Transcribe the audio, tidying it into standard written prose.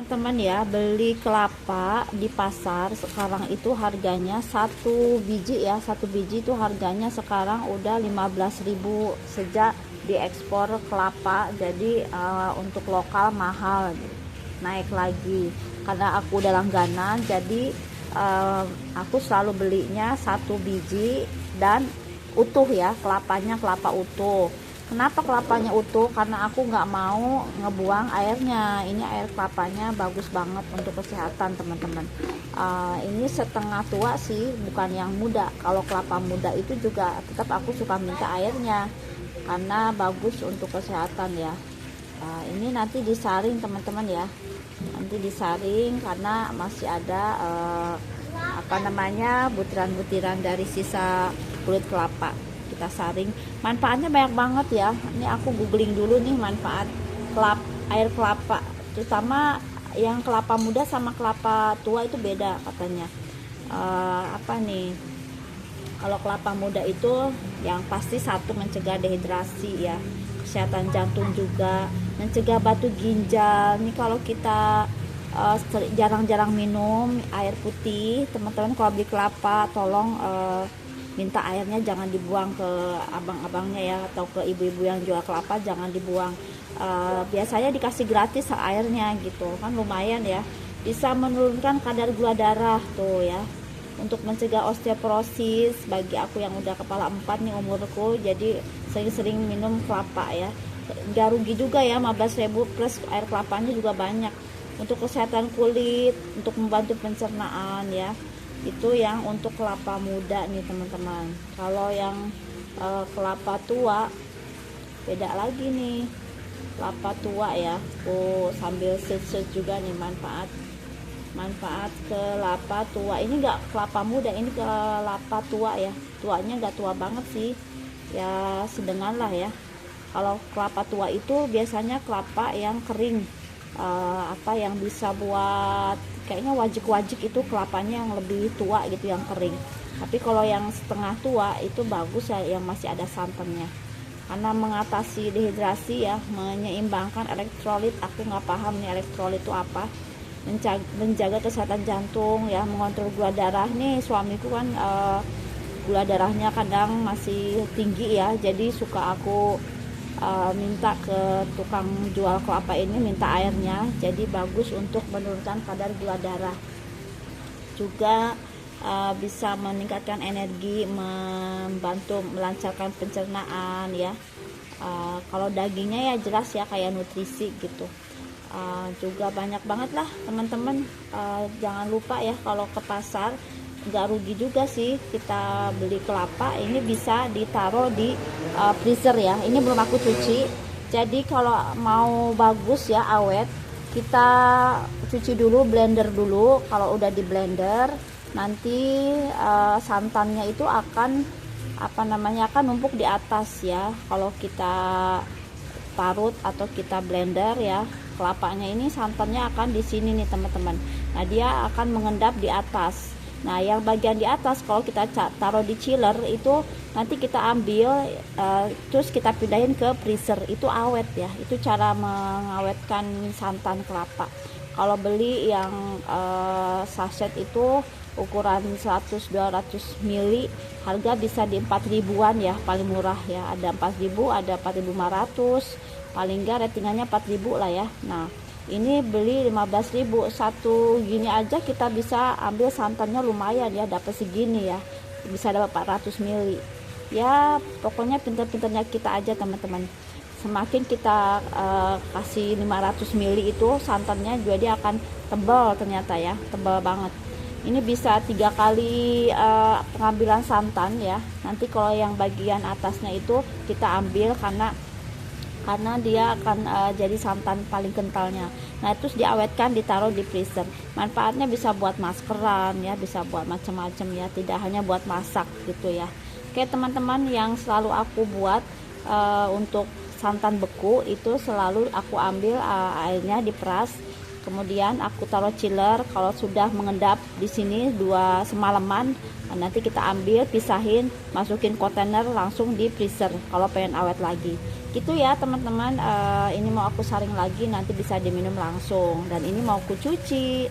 teman-teman ya, beli kelapa di pasar sekarang itu harganya satu biji ya, satu biji itu harganya sekarang udah 15.000 sejak diekspor kelapa. Jadi untuk lokal mahal, naik lagi karena aku udah langganan. Jadi aku selalu belinya satu biji dan utuh ya, kelapanya kelapa utuh. Kenapa kelapanya utuh? Karena aku nggak mau ngebuang airnya. Ini air kelapanya bagus banget untuk kesehatan teman-teman. Ini setengah tua sih, bukan yang muda. Kalau kelapa muda itu juga tetap aku suka minta airnya karena bagus untuk kesehatan ya. Ini nanti disaring teman-teman ya. Nanti disaring karena masih ada butiran-butiran dari sisa kulit kelapa. Kita saring. Manfaatnya banyak banget ya. Ini aku googling dulu nih manfaat air kelapa, terutama yang kelapa muda sama kelapa tua itu beda katanya. Kalau kelapa muda itu yang pasti satu, mencegah dehidrasi ya, kesehatan jantung juga, mencegah batu ginjal. Nih kalau kita jarang-jarang minum air putih, teman-teman kalau beli kelapa tolong minta airnya jangan dibuang ke abang-abangnya ya, atau ke ibu-ibu yang jual kelapa, jangan dibuang. Biasanya dikasih gratis airnya gitu kan, lumayan ya, bisa menurunkan kadar gula darah tuh ya, untuk mencegah osteoporosis. Bagi aku yang udah kepala 4 nih umurku, jadi sering-sering minum kelapa ya, nggak rugi juga ya, 15.000 plus air kelapanya juga banyak untuk kesehatan kulit, untuk membantu pencernaan ya. Itu yang untuk kelapa muda nih teman-teman. Kalau yang kelapa tua beda lagi nih. Kelapa tua ya, aku sambil search juga nih manfaat kelapa tua. Ini enggak kelapa muda, ini kelapa tua ya. Tuanya enggak tua banget sih ya, sedengan lah ya. Kalau kelapa tua itu biasanya kelapa yang kering, yang bisa buat kayaknya wajik-wajik, itu kelapanya yang lebih tua gitu, yang kering. Tapi kalau yang setengah tua itu bagus ya, yang masih ada santannya, karena mengatasi dehidrasi ya, menyeimbangkan elektrolit. Aku nggak paham nih elektrolit itu apa. Menjaga kesehatan jantung ya, mengontrol gula darah. Nih suamiku kan gula darahnya kadang masih tinggi ya, jadi suka aku minta ke tukang jual kelapa ini, minta airnya. Jadi bagus untuk menurunkan kadar gula darah, juga bisa meningkatkan energi, membantu melancarkan pencernaan ya. Kalau dagingnya ya jelas ya kayak nutrisi gitu. Juga banyak banget lah teman-teman. Jangan lupa ya, kalau ke pasar nggak rugi juga sih kita beli kelapa. Ini bisa ditaruh di freezer ya. Ini belum aku cuci, jadi kalau mau bagus ya, awet, kita cuci dulu, blender dulu. Kalau udah di blender, nanti santannya itu akan akan numpuk di atas ya. Kalau kita parut atau kita blender ya, kelapanya ini santannya akan di sini nih teman-teman. Nah, dia akan mengendap di atas. Nah, yang bagian di atas kalau kita taruh di chiller itu nanti kita ambil, terus kita pindahin ke freezer, itu awet ya. Itu cara mengawetkan santan kelapa. Kalau beli yang saset itu ukuran 100-200 ml, harga bisa di 4.000-an ya, paling murah ya. Ada 4.000, ada 4.500, paling enggak ratingannya 4.000 lah ya. Nah, ini beli 15.000 satu gini aja, kita bisa ambil santannya lumayan ya, dapat segini ya, bisa dapat 400 ml ya. Pokoknya pinter-pinternya kita aja teman-teman. Semakin kita kasih 500 ml itu santannya juga, dia akan tebal ternyata ya, tebal banget. Ini bisa 3 kali pengambilan santan ya. Nanti kalau yang bagian atasnya itu kita ambil karena dia akan jadi santan paling kentalnya. Nah, terus diawetkan, ditaruh di freezer. Manfaatnya bisa buat maskeran ya, bisa buat macam-macam ya, tidak hanya buat masak gitu ya. Oke teman-teman, yang selalu aku buat untuk santan beku itu selalu aku ambil airnya, diperas, Kemudian aku taruh chiller. Kalau sudah mengendap di sini 2 semalaman, nanti kita ambil, pisahin, masukin kontainer, langsung di freezer kalau pengen awet lagi. Gitu ya teman-teman. Ini mau aku saring lagi, nanti bisa diminum langsung. Dan ini mau aku cuci.